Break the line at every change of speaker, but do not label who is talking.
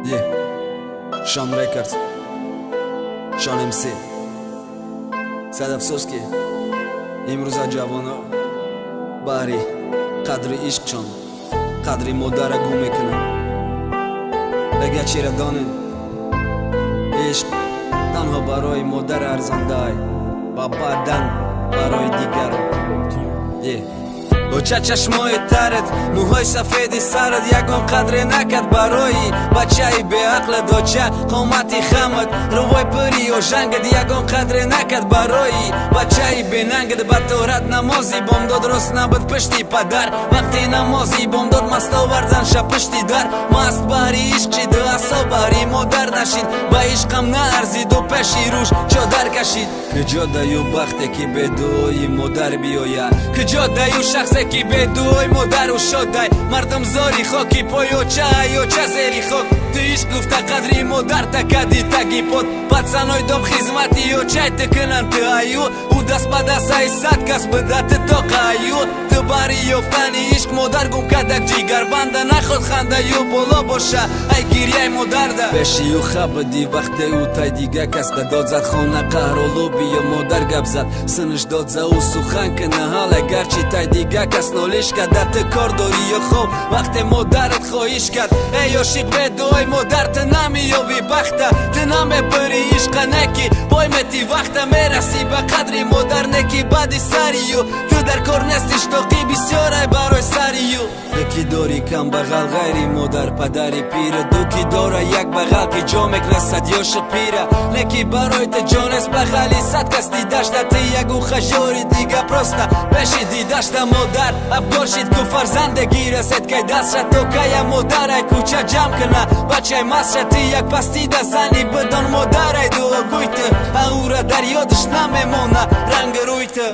Yeah, Sean Records, Sean MC. Sad afsos ki имрӯза ҷавоно баҳри қадри ишқчон қадри модара гум мекунанд. Ага чира донем ишқ танҳо барои модар арзондай ва баъдан барои дигарон. бо чашмои тарат мӯҳои сафеди сарат ягон қадре накард барои бачаи беақла доча қомати хамат рувой пури ожангад ягон қадре накард барои бачаи бенангад ба торат намози бомдод рост набуд пишти падар вақти намози бомдод маст оварданша пишти дар маст баҳри ишқ чи ду асо баҳри модар нашид ба ишқам наарзиду пеши рӯш чодар кашид. куҷо даю бахте ки бедуои модар биёяд, куҷо даю шахсе ки бедуои модару шодай мардум зори хоки поёча аёча зери хок. ту ишқ гуфта қадри модар такади таги пот пацаной дом хизмати ёчай тукунан ту аю у даст ба даст ай сад кас бидату тоқа аю ту бари ёфтани ишқ модар гум кадак ҷигарбанда наход хандаю боло боша ай гирьяи модарда пеши ю хабади вақте у тай дига кас да дод зад хона қаҳролу биё модар гап зад синш дод за у сухан кина ҳал агарчи тай дига кас нолиш када ту кор дори ё хоб вақте модарат хоҳиш кард эй ошиқ бедуои модар ту намиёви бахта ту намепури ишқа неки поймети вақта мераси ба қадри модар неки бади сарию ту дар кор нести штоқи бисёрай барои сарию. яки дори камбағал ғайри модар падари пира дуки дора як бағал ки ҷо мекнасад ёши пира неки барои ту ҷонес бағали сад кас дидашта ту ягу хажори дига проста пеши дидашта модар абгоршид ку фарзандагӣ расед кай дастша то кая модарай кӯча ҷамъ куна бачай мастша ту як пастида зани бидон модарай дуогӯй ту аура дар ёдиш намемона ранги рӯй ту.